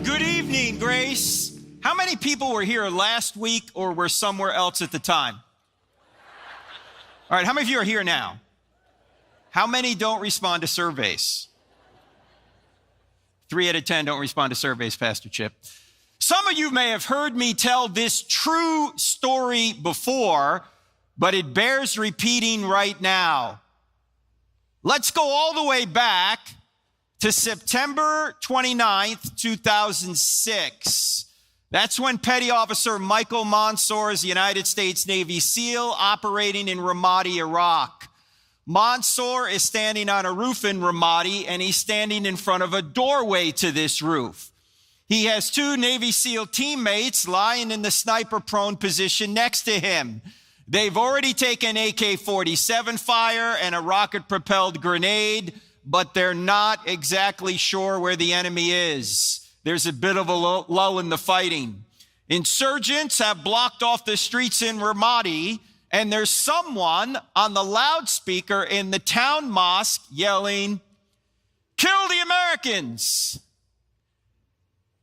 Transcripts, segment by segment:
Good evening, Grace. How many people were here last week or were somewhere else at the time? All right, how many of you are here now? How many don't respond to surveys? 3 out of 10 don't respond to surveys, Pastor Chip. Some of you may have heard me tell this true story before, but it bears repeating right now. Let's go all the way back to September 29th, 2006. That's when Petty Officer Michael Mansour is the United States Navy SEAL operating in Ramadi, Iraq. Mansour is standing on a roof in Ramadi, and he's standing in front of a doorway to this roof. He has 2 Navy SEAL teammates lying in the sniper-prone position next to him. They've already taken AK-47 fire and a rocket-propelled grenade, but they're not exactly sure where the enemy is. There's a bit of a lull in the fighting. Insurgents have blocked off the streets in Ramadi, and there's someone on the loudspeaker in the town mosque yelling, "Kill the Americans!"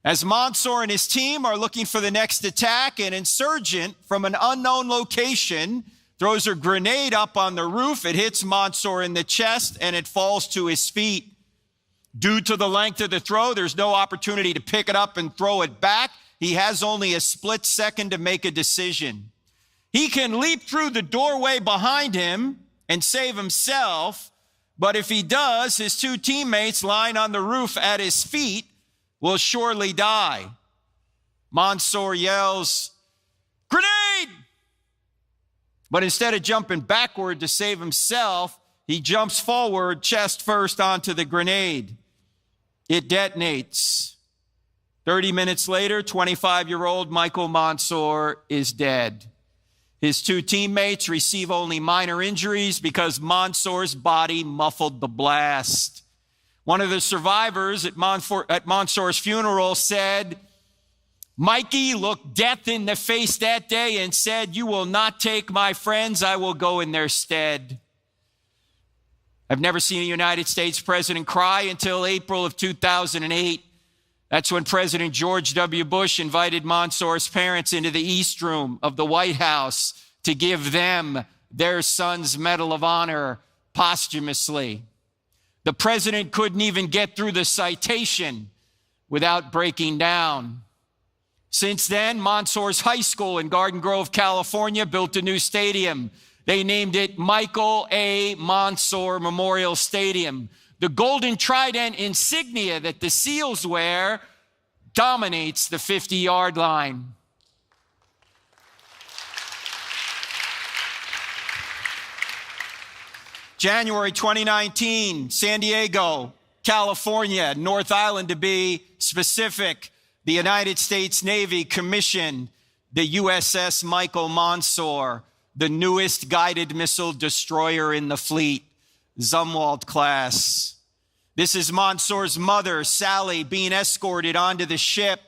As Mansour and his team are looking for the next attack, an insurgent from an unknown location throws a grenade up on the roof. It hits Mansour in the chest, and it falls to his feet. Due to the length of the throw, there's no opportunity to pick it up and throw it back. He has only a split second to make a decision. He can leap through the doorway behind him and save himself, but if he does, his 2 teammates lying on the roof at his feet will surely die. Mansour yells, "Grenade!" But instead of jumping backward to save himself, he jumps forward chest first onto the grenade. It detonates. 30 minutes later, 25-year-old Michael Mansour is dead. His 2 teammates receive only minor injuries because Mansour's body muffled the blast. One of the survivors at Mansour's funeral said, "Mikey looked death in the face that day and said, 'You will not take my friends, I will go in their stead.'" I've never seen a United States president cry until April of 2008. That's when President George W. Bush invited Mansour's parents into the East Room of the White House to give them their son's Medal of Honor posthumously. The president couldn't even get through the citation without breaking down. Since then, Mansour's high school in Garden Grove, California, built a new stadium. They named it Michael A. Mansour Memorial Stadium. The golden trident insignia that the SEALs wear dominates the 50-yard line. January 2019, San Diego, California, North Island to be specific, the United States Navy commissioned the USS Michael Mansour, the newest guided missile destroyer in the fleet, Zumwalt class. This is Mansour's mother, Sally, being escorted onto the ship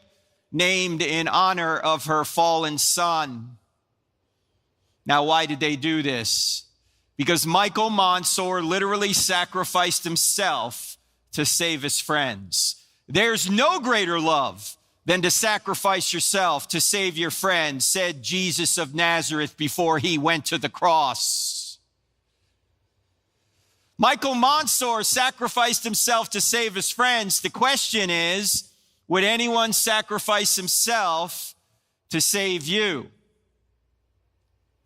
named in honor of her fallen son. Now, why did they do this? Because Michael Mansour literally sacrificed himself to save his friends. There's no greater love than to sacrifice yourself to save your friends, said Jesus of Nazareth before he went to the cross. Michael Mansour sacrificed himself to save his friends. The question is, would anyone sacrifice himself to save you?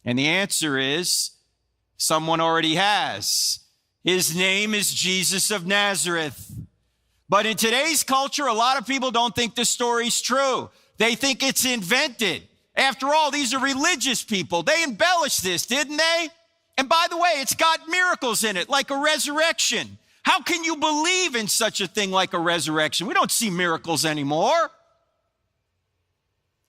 And the answer is, someone already has. His name is Jesus of Nazareth. But in today's culture, a lot of people don't think this story's true. They think it's invented. After all, these are religious people. They embellished this, didn't they? And by the way, it's got miracles in it, like a resurrection. How can you believe in such a thing like a resurrection? We don't see miracles anymore.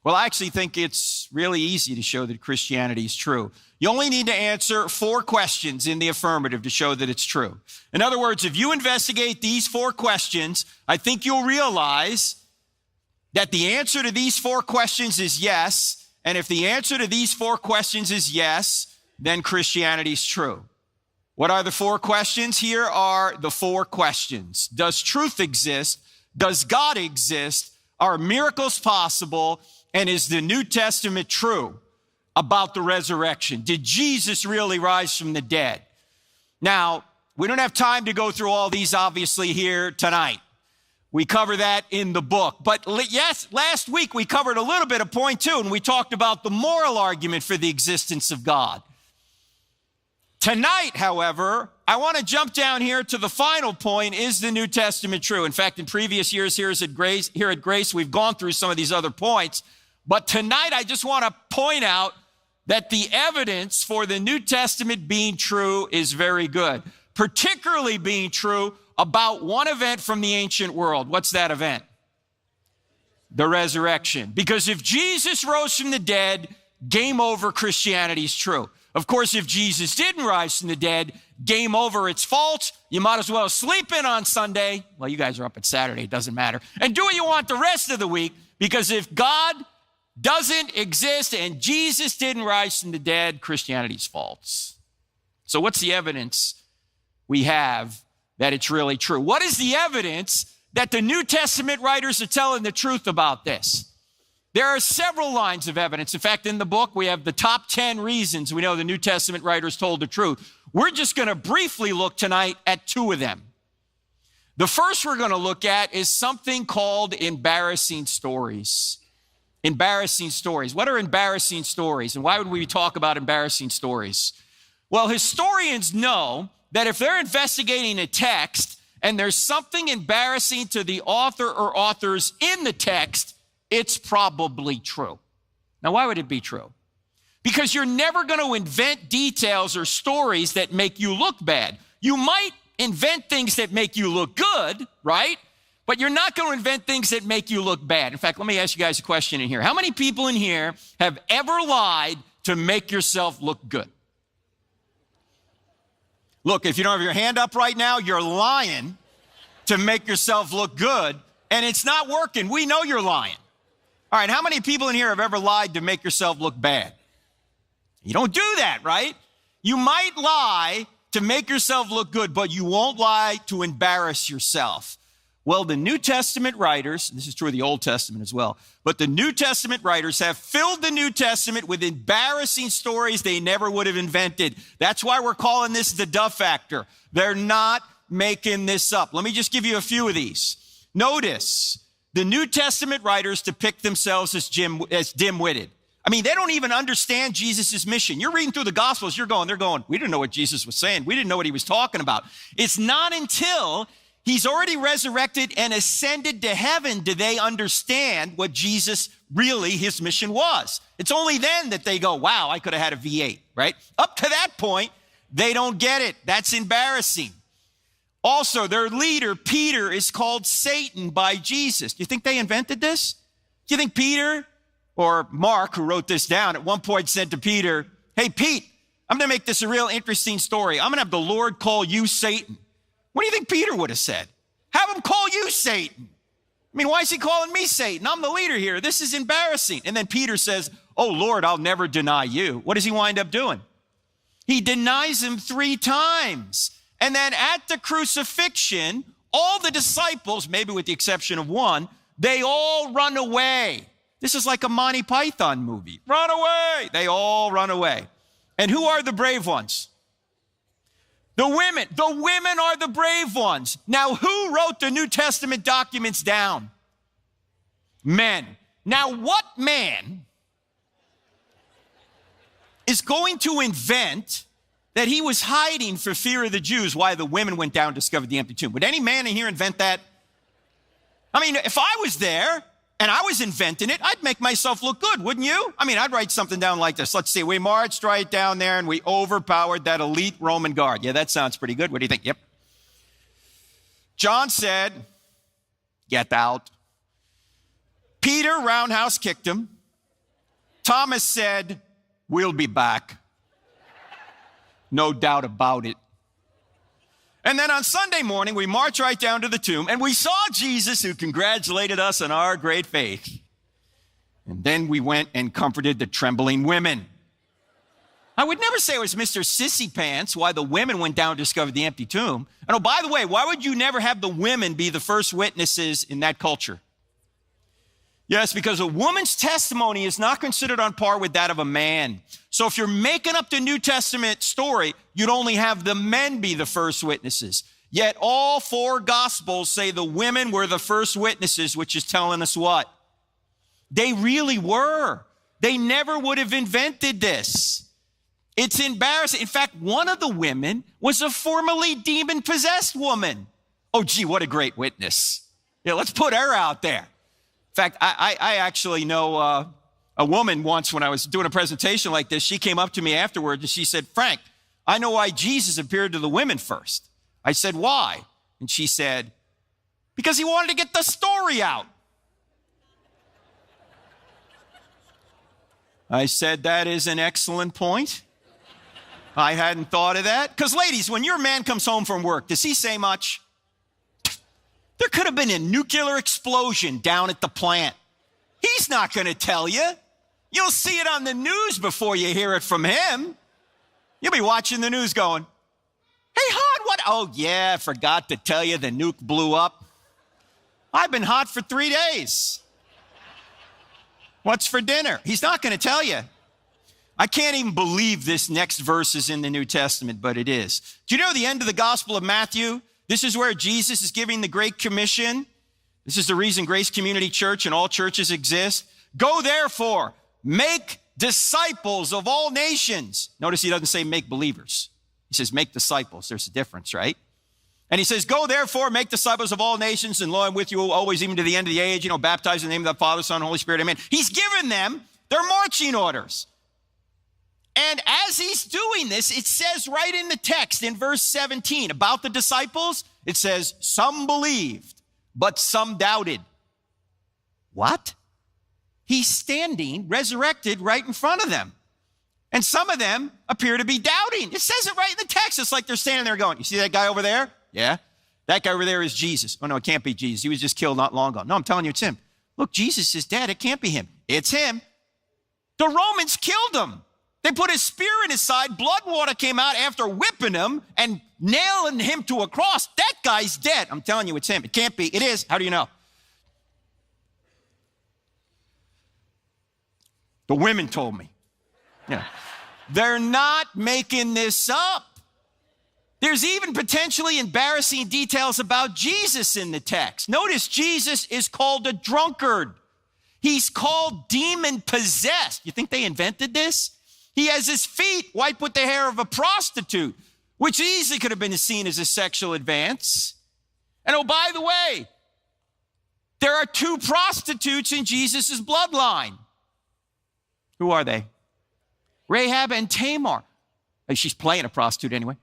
Well, I actually think it's really easy to show that Christianity is true. You only need to answer 4 questions in the affirmative to show that it's true. In other words, if you investigate these 4 questions, I think you'll realize that the answer to these 4 questions is yes. And if the answer to these 4 questions is yes, then Christianity is true. What are the 4 questions? Here are the 4 questions. Does truth exist? Does God exist? Are miracles possible? And is the New Testament true about the resurrection? Did Jesus really rise from the dead? Now, we don't have time to go through all these, obviously, here tonight. We cover that in the book. But yes, last week we covered a little bit of point two, and we talked about the moral argument for the existence of God. Tonight, however, I want to jump down here to the final point. Is the New Testament true? In fact, in previous years here at Grace, we've gone through some of these other points. But tonight, I just want to point out that the evidence for the New Testament being true is very good, particularly being true about one event from the ancient world. What's that event? The resurrection. Because if Jesus rose from the dead, game over, Christianity's true. Of course, if Jesus didn't rise from the dead, game over, it's false. You might as well sleep in on Sunday. Well, you guys are up at Saturday, it doesn't matter. And do what you want the rest of the week, because if God doesn't exist and Jesus didn't rise from the dead, Christianity's false. So what's the evidence we have that it's really true? What is the evidence that the New Testament writers are telling the truth about this? There are several lines of evidence. In fact, in the book, we have the top 10 reasons we know the New Testament writers told the truth. We're just going to briefly look tonight at two of them. The first we're going to look at is something called embarrassing stories. Embarrassing stories. What are embarrassing stories? And why would we talk about embarrassing stories? Well, historians know that if they're investigating a text and there's something embarrassing to the author or authors in the text, it's probably true. Now, why would it be true? Because you're never going to invent details or stories that make you look bad. You might invent things that make you look good, right? But you're not going to invent things that make you look bad. In fact, let me ask you guys a question in here. How many people in here have ever lied to make yourself look good? Look, if you don't have your hand up right now, you're lying to make yourself look good, and it's not working. We know you're lying. All right, how many people in here have ever lied to make yourself look bad? You don't do that, right? You might lie to make yourself look good, but you won't lie to embarrass yourself. Well, the New Testament writers, this is true of the Old Testament as well, but the New Testament writers have filled the New Testament with embarrassing stories they never would have invented. That's why we're calling this the duh factor. They're not making this up. Let me just give you a few of these. Notice, the New Testament writers depict themselves as dim-witted. I mean, they don't even understand Jesus' mission. You're reading through the Gospels, they're going, we didn't know what Jesus was saying. We didn't know what he was talking about. It's not until he's already resurrected and ascended to heaven do they understand what Jesus really, his mission was. It's only then that they go, wow, I could have had a V8, right? Up to that point, they don't get it. That's embarrassing. Also, their leader, Peter, is called Satan by Jesus. Do you think they invented this? Do you think Peter or Mark, who wrote this down, at one point said to Peter, hey, Pete, I'm going to make this a real interesting story. I'm going to have the Lord call you Satan. What do you think Peter would have said? Have him call you Satan. I mean, why is he calling me Satan? I'm the leader here. This is embarrassing. And then Peter says, oh, Lord, I'll never deny you. What does he wind up doing? He denies him 3 times. And then at the crucifixion, all the disciples, maybe with the exception of one, they all run away. This is like a Monty Python movie. Run away. They all run away. And who are the brave ones? The women. The women are the brave ones. Now, who wrote the New Testament documents down? Men. Now, what man is going to invent that he was hiding for fear of the Jews why the women went down and discovered the empty tomb? Would any man in here invent that? I mean, if I was there and I was inventing it, I'd make myself look good, wouldn't you? I mean, I'd write something down like this. Let's see, we marched right down there and we overpowered that elite Roman guard. Yeah, that sounds pretty good. What do you think? Yep. John said, get out. Peter roundhouse kicked him. Thomas said, we'll be back. No doubt about it. And then on Sunday morning, we marched right down to the tomb and we saw Jesus, who congratulated us on our great faith. And then we went and comforted the trembling women. I would never say it was Mr. Sissy Pants why the women went down and discovered the empty tomb. And oh, by the way, why would you never have the women be the first witnesses in that culture? Yes, because a woman's testimony is not considered on par with that of a man. So if you're making up the New Testament story, you'd only have the men be the first witnesses. Yet all four Gospels say the women were the first witnesses, which is telling us what? They really were. They never would have invented this. It's embarrassing. In fact, one of the women was a formerly demon-possessed woman. Oh, gee, what a great witness. Yeah, let's put her out there. In fact, I actually know a woman once when I was doing a presentation like this. She came up to me afterwards and she said, Frank, I know why Jesus appeared to the women first. I said, why? And she said, because he wanted to get the story out. I said, that is an excellent point. I hadn't thought of that. Because ladies, when your man comes home from work, does he say much? There could have been a nuclear explosion down at the plant. He's not going to tell you. You'll see it on the news before you hear it from him. You'll be watching the news going, hey, hon, what? Oh, yeah, I forgot to tell you the nuke blew up. I've been hot for 3 days. What's for dinner? He's not going to tell you. I can't even believe this next verse is in the New Testament, but it is. Do you know the end of the Gospel of Matthew? This is where Jesus is giving the Great Commission. This is the reason Grace Community Church and all churches exist. Go therefore, make disciples of all nations. Notice he doesn't say make believers. He says make disciples. There's a difference, right? And he says, go therefore, make disciples of all nations, and lo, I'm with you always, even to the end of the age, baptize in the name of the Father, Son, and Holy Spirit, amen. He's given them their marching orders. And as he's doing this, it says right in the text in verse 17 about the disciples, it says, some believed, but some doubted. What? He's standing resurrected right in front of them. And some of them appear to be doubting. It says it right in the text. It's like they're standing there going, you see that guy over there? Yeah. That guy over there is Jesus. Oh, no, it can't be Jesus. He was just killed not long ago. No, I'm telling you, it's him. Look, Jesus is dead. It can't be him. It's him. The Romans killed him. They put his spear in his side. Blood and water came out after whipping him and nailing him to a cross. That guy's dead. I'm telling you, it's him. It can't be. It is. How do you know? The women told me. Yeah. They're not making this up. There's even potentially embarrassing details about Jesus in the text. Notice Jesus is called a drunkard. He's called demon-possessed. You think they invented this? He has his feet wiped with the hair of a prostitute, which easily could have been seen as a sexual advance. And oh, by the way, there are two prostitutes in Jesus' bloodline. Who are they? Rahab and Tamar. She's playing a prostitute anyway.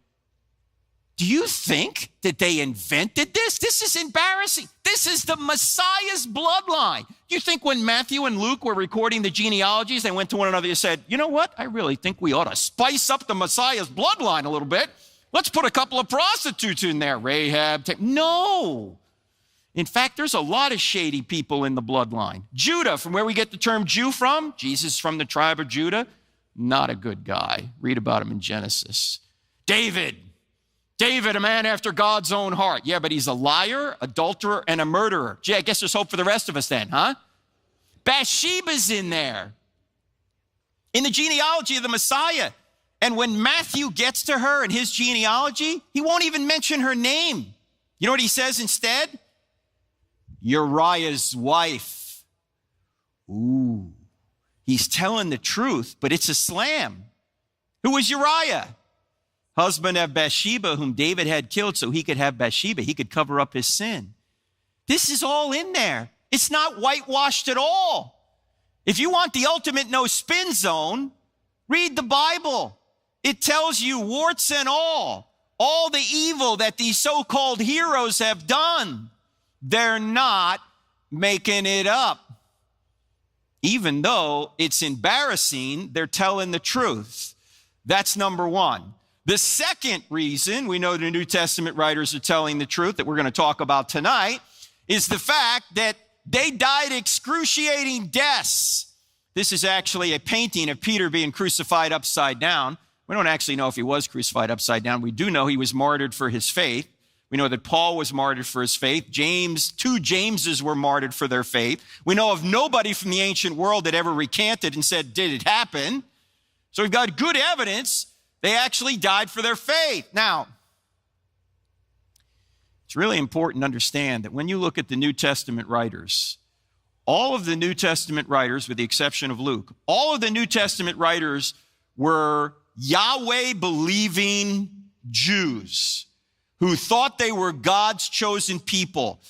Do you think that they invented this? This is embarrassing. This is the Messiah's bloodline. Do you think when Matthew and Luke were recording the genealogies, they went to one another and said, you know what? I really think we ought to spice up the Messiah's bloodline a little bit. Let's put a couple of prostitutes in there. Rahab. No. In fact, there's a lot of shady people in the bloodline. Judah, from where we get the term Jew from, Jesus from the tribe of Judah, not a good guy. Read about him in Genesis. David, a man after God's own heart. Yeah, but he's a liar, adulterer, and a murderer. Gee, I guess there's hope for the rest of us then, huh? Bathsheba's in there. In the genealogy of the Messiah. And when Matthew gets to her in his genealogy, he won't even mention her name. You know what he says instead? Uriah's wife. Ooh. He's telling the truth, but it's a slam. Who was Uriah? Husband of Bathsheba, whom David had killed so he could have Bathsheba. He could cover up his sin. This is all in there. It's not whitewashed at all. If you want the ultimate no spin zone, read the Bible. It tells you warts and all the evil that these so-called heroes have done. They're not making it up. Even though it's embarrassing, they're telling the truth. That's number one. The second reason we know the New Testament writers are telling the truth that we're going to talk about tonight is the fact that they died excruciating deaths. This is actually a painting of Peter being crucified upside down. We don't actually know if he was crucified upside down. We do know he was martyred for his faith. We know that Paul was martyred for his faith. Two Jameses were martyred for their faith. We know of nobody from the ancient world that ever recanted and said, did it happen? So we've got good evidence they actually died for their faith. Now, it's really important to understand that when you look at the New Testament writers, all of the New Testament writers, with the exception of Luke, all of the New Testament writers were Yahweh-believing Jews who thought they were God's chosen people.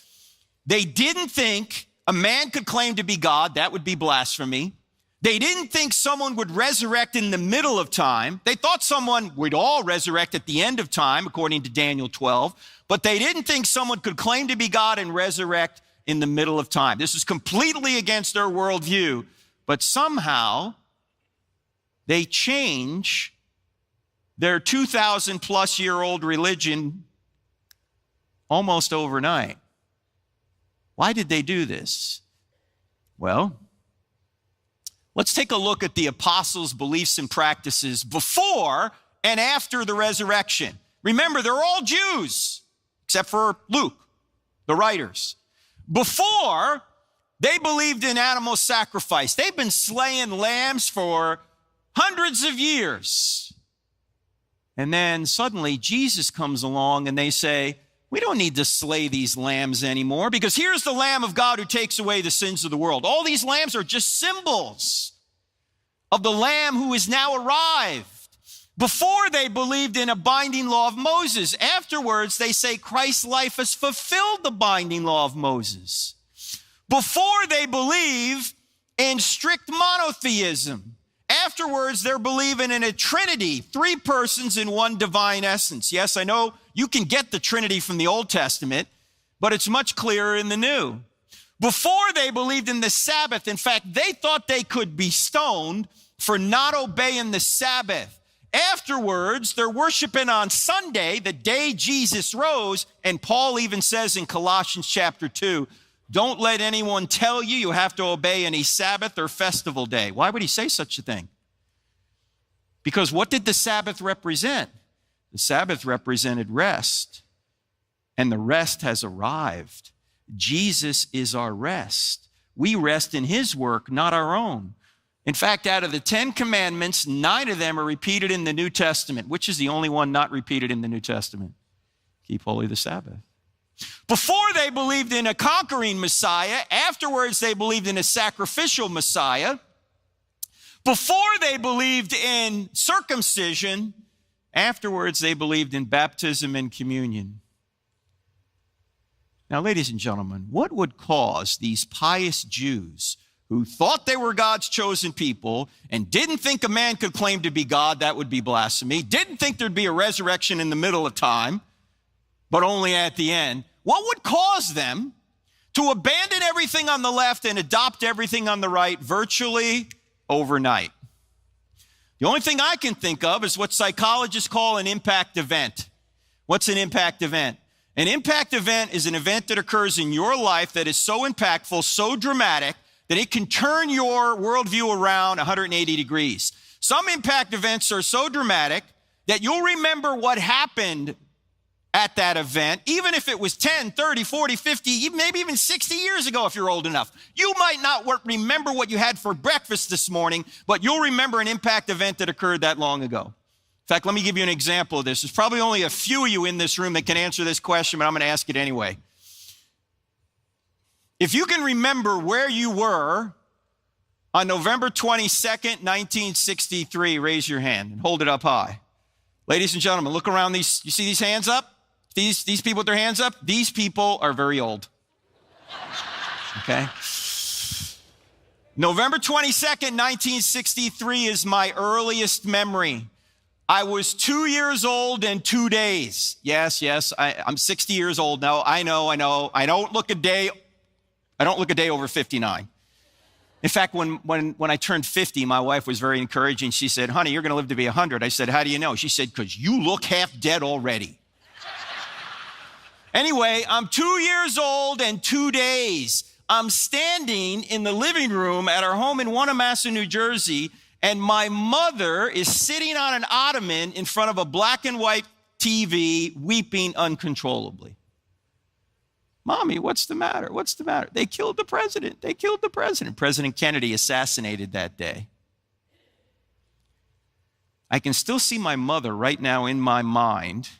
They didn't think a man could claim to be God. That would be blasphemy. They didn't think someone would resurrect in the middle of time. They thought someone would all resurrect at the end of time, according to Daniel 12. But they didn't think someone could claim to be God and resurrect in the middle of time. This is completely against their worldview. But somehow, they change their 2,000-plus-year-old religion almost overnight. Why did they do this? Well, let's take a look at the apostles' beliefs and practices before and after the resurrection. Remember, they're all Jews, except for Luke, the writers. Before, they believed in animal sacrifice. They've been slaying lambs for hundreds of years. And then suddenly Jesus comes along and they say, we don't need to slay these lambs anymore because here's the Lamb of God who takes away the sins of the world. All these lambs are just symbols of the Lamb who is now arrived. Before, they believed in a binding law of Moses. Afterwards, they say Christ's life has fulfilled the binding law of Moses. Before, they believe in strict monotheism. Afterwards, they're believing in a Trinity, 3 persons in one divine essence. Yes, I know you can get the Trinity from the Old Testament, but it's much clearer in the New. Before, they believed in the Sabbath. In fact, they thought they could be stoned for not obeying the Sabbath. Afterwards, they're worshiping on Sunday, the day Jesus rose, and Paul even says in Colossians chapter 2, don't let anyone tell you have to obey any Sabbath or festival day. Why would he say such a thing? Because what did the Sabbath represent? The Sabbath represented rest, and the rest has arrived. Jesus is our rest. We rest in his work, not our own. In fact, out of the 10 commandments, 9 of them are repeated in the New Testament. Which is the only one not repeated in the New Testament? Keep holy the Sabbath. Before, they believed in a conquering Messiah. Afterwards, they believed in a sacrificial Messiah. Before, they believed in circumcision. Afterwards, they believed in baptism and communion. Now, ladies and gentlemen, what would cause these pious Jews who thought they were God's chosen people and didn't think a man could claim to be God, that would be blasphemy, didn't think there'd be a resurrection in the middle of time, but only at the end, what would cause them to abandon everything on the left and adopt everything on the right virtually overnight? The only thing I can think of is what psychologists call an impact event. What's an impact event? An impact event is an event that occurs in your life that is so impactful, so dramatic, that it can turn your worldview around 180 degrees. Some impact events are so dramatic that you'll remember what happened at that event, even if it was 10, 30, 40, 50, maybe even 60 years ago if you're old enough. You might not remember what you had for breakfast this morning, but you'll remember an impact event that occurred that long ago. In fact, let me give you an example of this. There's probably only a few of you in this room that can answer this question, but I'm going to ask it anyway. If you can remember where you were on November 22nd, 1963, raise your hand and hold it up high. Ladies and gentlemen, look around these. You see these hands up? These people with their hands up? These people are very old. Okay? November 22nd, 1963 is my earliest memory. I was 2 years old and 2 days. Yes, I'm 60 years old now. I know. I don't look a day over 59. In fact, when I turned 50, my wife was very encouraging. She said, honey, you're going to live to be 100. I said, how do you know? She said, because you look half dead already. Anyway, I'm 2 years old and 2 days. I'm standing in the living room at our home in Wanamassett, New Jersey, and my mother is sitting on an ottoman in front of a black and white TV, weeping uncontrollably. Mommy, what's the matter? What's the matter? They killed the president. They killed the president. President Kennedy assassinated that day. I can still see my mother right now in my mind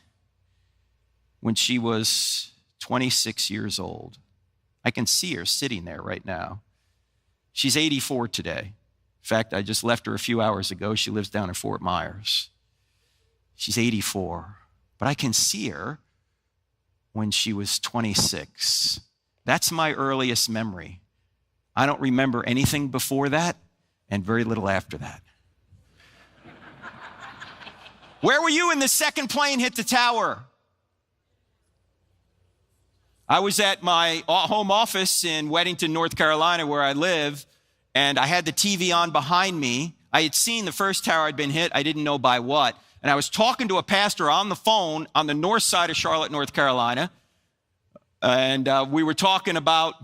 when she was 26 years old. I can see her sitting there right now. She's 84 today. In fact, I just left her a few hours ago. She lives down in Fort Myers. She's 84. But I can see her when she was 26. That's my earliest memory. I don't remember anything before that and very little after that. Where were you when the second plane hit the tower? I was at my home office in Weddington, North Carolina, where I live, and I had the TV on behind me. I had seen the first tower had been hit. I didn't know by what. And I was talking to a pastor on the phone on the north side of Charlotte, North Carolina. And we were talking about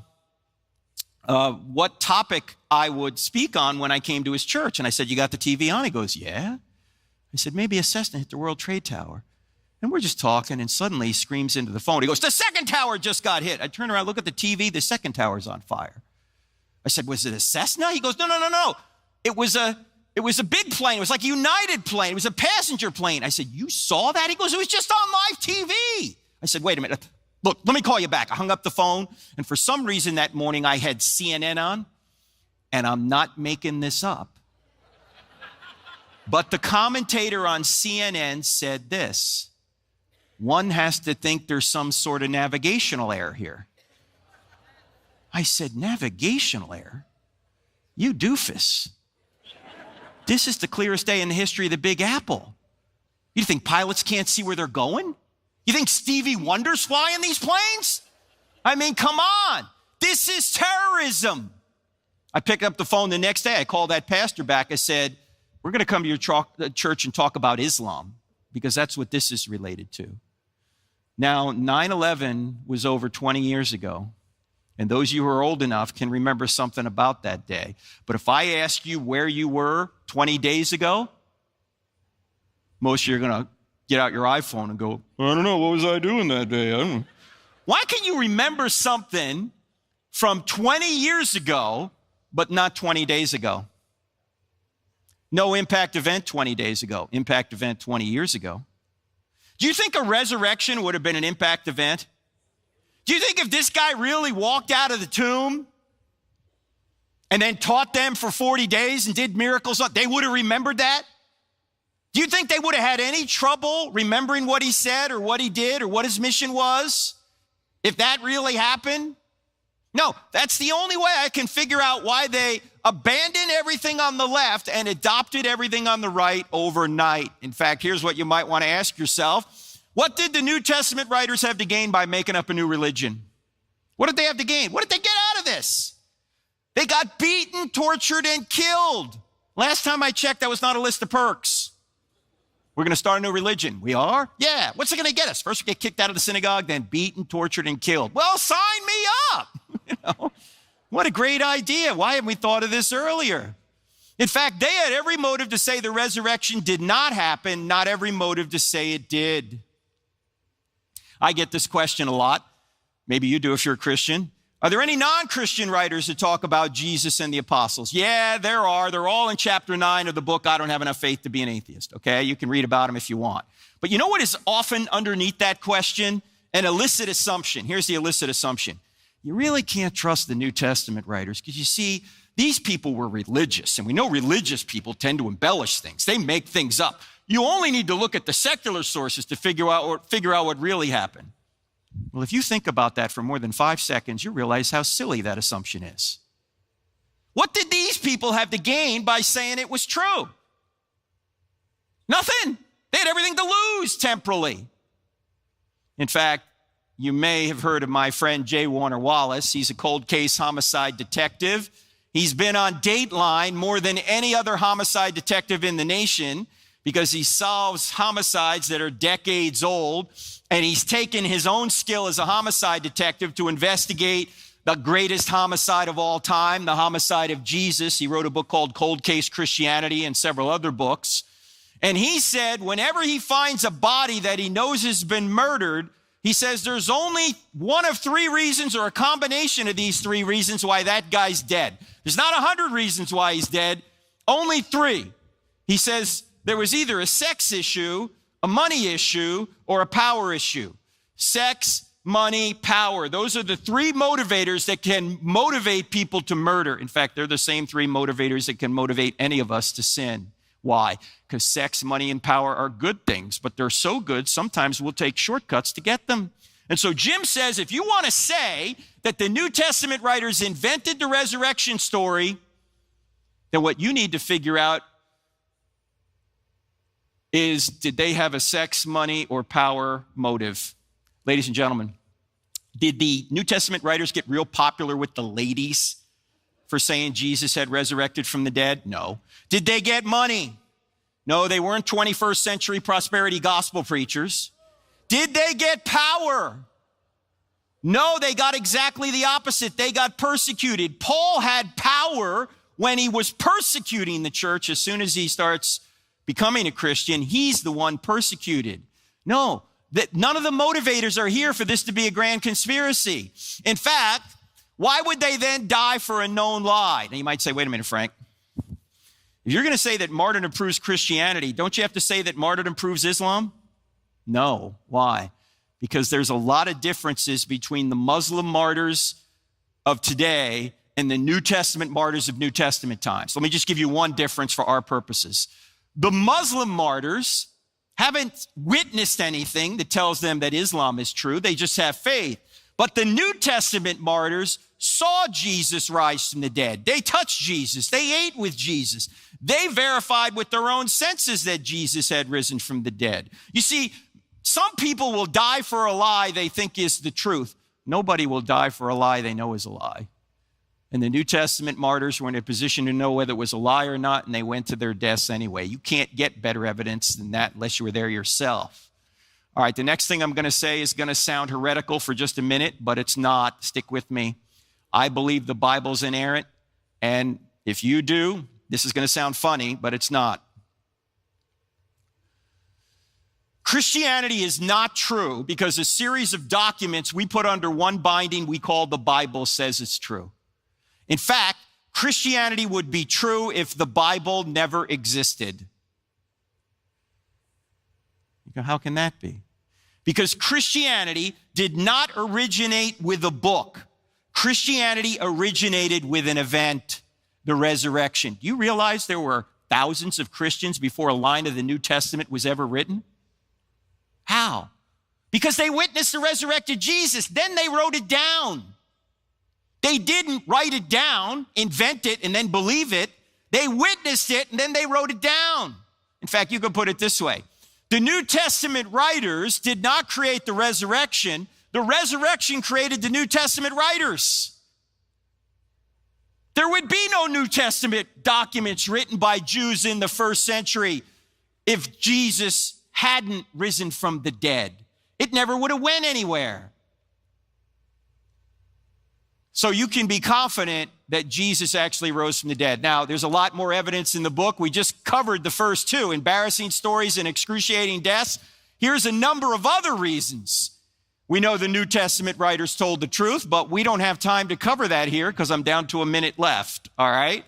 what topic I would speak on when I came to his church. And I said, you got the TV on? He goes, yeah. I said, maybe a Cessna hit the World Trade Tower. And we're just talking, and suddenly he screams into the phone. He goes, the second tower just got hit. I turn around, look at the TV, the second tower's on fire. I said, was it a Cessna? He goes, no. It was a big plane. It was like a United plane. It was a passenger plane. I said, you saw that? He goes, it was just on live TV. I said, wait a minute. Look, let me call you back. I hung up the phone, and for some reason that morning I had CNN on, and I'm not making this up. But the commentator on CNN said this: one has to think there's some sort of navigational error here. I said, navigational error? You doofus. This is the clearest day in the history of the Big Apple. You think pilots can't see where they're going? You think Stevie Wonder's flying these planes? I mean, come on. This is terrorism. I picked up the phone the next day. I called that pastor back. I said, we're going to come to your church and talk about Islam, because that's what this is related to. Now, 9/11 was over 20 years ago, and those of you who are old enough can remember something about that day. But if I ask you where you were 20 days ago, most of you are going to get out your iPhone and go, I don't know, what was I doing that day? I don't know. Why can you remember something from 20 years ago, but not 20 days ago? No impact event 20 days ago, impact event 20 years ago. Do you think a resurrection would have been an impact event? Do you think if this guy really walked out of the tomb and then taught them for 40 days and did miracles, they would have remembered that? Do you think they would have had any trouble remembering what he said or what he did or what his mission was if that really happened? No, that's the only way I can figure out why they abandoned everything on the left and adopted everything on the right overnight. In fact, here's what you might want to ask yourself. What did the New Testament writers have to gain by making up a new religion? What did they have to gain? What did they get out of this? They got beaten, tortured, and killed. Last time I checked, that was not a list of perks. We're going to start a new religion. We are? Yeah. What's it going to get us? First we get kicked out of the synagogue, then beaten, tortured, and killed. Well, sign me up. What a great idea. Why haven't we thought of this earlier? In fact, they had every motive to say the resurrection did not happen, not every motive to say it did. I get this question a lot. Maybe you do if you're a Christian. Are there any non-Christian writers that talk about Jesus and the apostles? Yeah, there are. They're all in chapter 9 of the book, I Don't Have Enough Faith to Be an Atheist. Okay, you can read about them if you want. But you know what is often underneath that question? An illicit assumption. Here's the illicit assumption. You really can't trust the New Testament writers because you see, these people were religious, and we know religious people tend to embellish things. They make things up. You only need to look at the secular sources to figure out what really happened. Well, if you think about that for more than 5 seconds, you realize how silly that assumption is. What did these people have to gain by saying it was true? Nothing. They had everything to lose temporally. In fact, you may have heard of my friend J. Warner Wallace. He's a cold case homicide detective. He's been on Dateline more than any other homicide detective in the nation because he solves homicides that are decades old. And he's taken his own skill as a homicide detective to investigate the greatest homicide of all time, the homicide of Jesus. He wrote a book called Cold Case Christianity and several other books. And he said whenever he finds a body that he knows has been murdered, he says there's only one of three reasons or a combination of these three reasons why that guy's dead. There's not 100 reasons why he's dead, only three. He says there was either a sex issue, a money issue, or a power issue. Sex, money, power. Those are the three motivators that can motivate people to murder. In fact, they're the same three motivators that can motivate any of us to sin. Why? Because sex, money, and power are good things, but they're so good, sometimes we'll take shortcuts to get them. And so Jim says, if you want to say that the New Testament writers invented the resurrection story, then what you need to figure out is, did they have a sex, money, or power motive? Ladies and gentlemen, did the New Testament writers get real popular with the ladies for saying Jesus had resurrected from the dead? No. Did they get money? No, they weren't 21st century prosperity gospel preachers. Did they get power? No, they got exactly the opposite. They got persecuted. Paul had power when he was persecuting the church. As soon as he starts becoming a Christian, he's the one persecuted. No, none of the motivators are here for this to be a grand conspiracy. In fact, why would they then die for a known lie? Now you might say, wait a minute, Frank. If you're going to say that martyrdom proves Christianity, don't you have to say that martyrdom proves Islam? No. Why? Because there's a lot of differences between the Muslim martyrs of today and the New Testament martyrs of New Testament times. Let me just give you one difference for our purposes. The Muslim martyrs haven't witnessed anything that tells them that Islam is true. They just have faith. But the New Testament martyrs saw Jesus rise from the dead. They touched Jesus. They ate with Jesus. They verified with their own senses that Jesus had risen from the dead. You see, some people will die for a lie they think is the truth. Nobody will die for a lie they know is a lie. And the New Testament martyrs were in a position to know whether it was a lie or not, and they went to their deaths anyway. You can't get better evidence than that unless you were there yourself. All right, the next thing I'm going to say is going to sound heretical for just a minute, but it's not. Stick with me. I believe the Bible's inerrant, and if you do, this is going to sound funny, but it's not. Christianity is not true because a series of documents we put under one binding we call the Bible says it's true. In fact, Christianity would be true if the Bible never existed. You go, how can that be? Because Christianity did not originate with a book. Christianity originated with an event, the resurrection. Do you realize there were thousands of Christians before a line of the New Testament was ever written? How? Because they witnessed the resurrected Jesus. Then they wrote it down. They didn't write it down, invent it, and then believe it. They witnessed it, and then they wrote it down. In fact, you could put it this way. The New Testament writers did not create the resurrection. The resurrection created the New Testament writers. There would be no New Testament documents written by Jews in the first century if Jesus hadn't risen from the dead. It never would have went anywhere. So you can be confident that Jesus actually rose from the dead. Now, there's a lot more evidence in the book. We just covered the first two, embarrassing stories and excruciating deaths. Here's a number of other reasons. We know the New Testament writers told the truth, but we don't have time to cover that here because I'm down to a minute left, all right?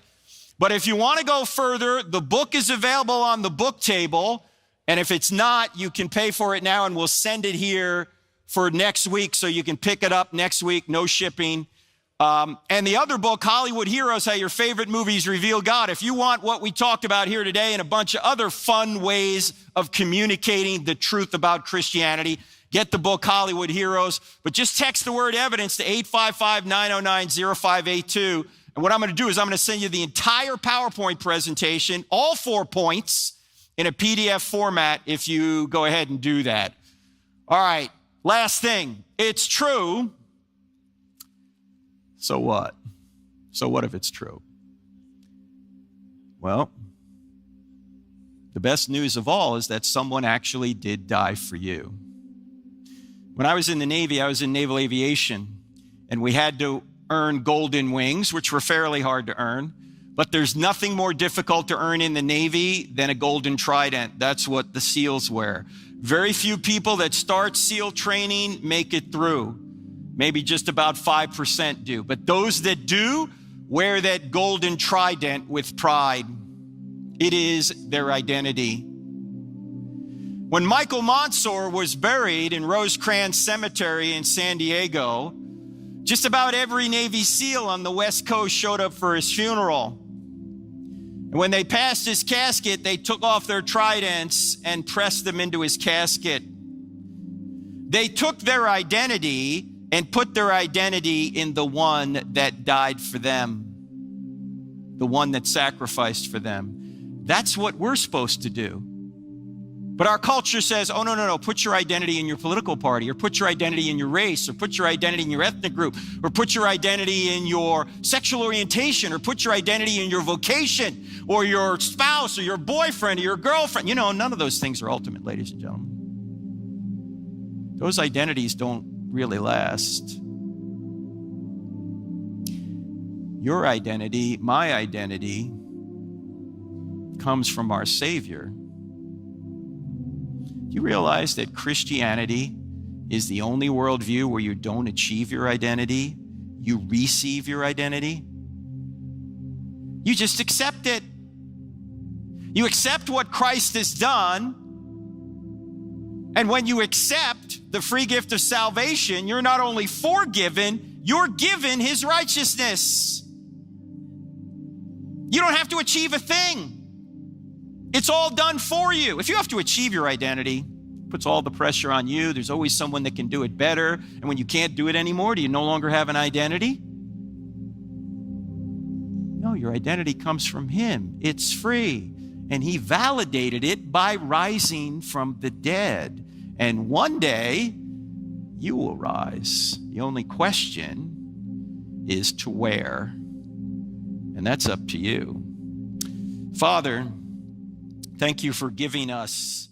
But if you want to go further, the book is available on the book table, and if it's not, you can pay for it now, and we'll send it here for next week so you can pick it up next week, no shipping. And the other book, Hollywood Heroes, How Your Favorite Movies Reveal God. If you want what we talked about here today and a bunch of other fun ways of communicating the truth about Christianity, get the book Hollywood Heroes. But just text the word evidence to 855-909-0582. And what I'm going to do is I'm going to send you the entire PowerPoint presentation, all 4 points, in a PDF format if you go ahead and do that. All right, last thing. It's true. So what? So what if it's true? Well, the best news of all is that someone actually did die for you. When I was in the Navy, I was in naval aviation, and we had to earn golden wings, which were fairly hard to earn. But there's nothing more difficult to earn in the Navy than a golden trident. That's what the SEALs wear. Very few people that start SEAL training make it through. Maybe just about 5% do. But those that do wear that golden trident with pride. It is their identity. When Michael Monsoor was buried in Rosecrans Cemetery in San Diego, just about every Navy SEAL on the West Coast showed up for his funeral. And when they passed his casket, they took off their tridents and pressed them into his casket. They took their identity and put their identity in the one that died for them, the one that sacrificed for them. That's what we're supposed to do. But our culture says, oh, no, put your identity in your political party, or put your identity in your race, or put your identity in your ethnic group, or put your identity in your sexual orientation, or put your identity in your vocation, or your spouse, or your boyfriend, or your girlfriend. You know, none of those things are ultimate, ladies and gentlemen. Those identities don't really last. Your identity, my identity, comes from our Savior. Do you realize that Christianity is the only worldview where you don't achieve your identity, you receive your identity? You just accept it. You accept what Christ has done. And when you accept the free gift of salvation, you're not only forgiven, you're given his righteousness. You don't have to achieve a thing. It's all done for you. If you have to achieve your identity, it puts all the pressure on you. There's always someone that can do it better. And when you can't do it anymore, do you no longer have an identity? No, your identity comes from him. It's free. And he validated it by rising from the dead. And one day, you will rise. The only question is to where. And that's up to you. Father, thank you for giving us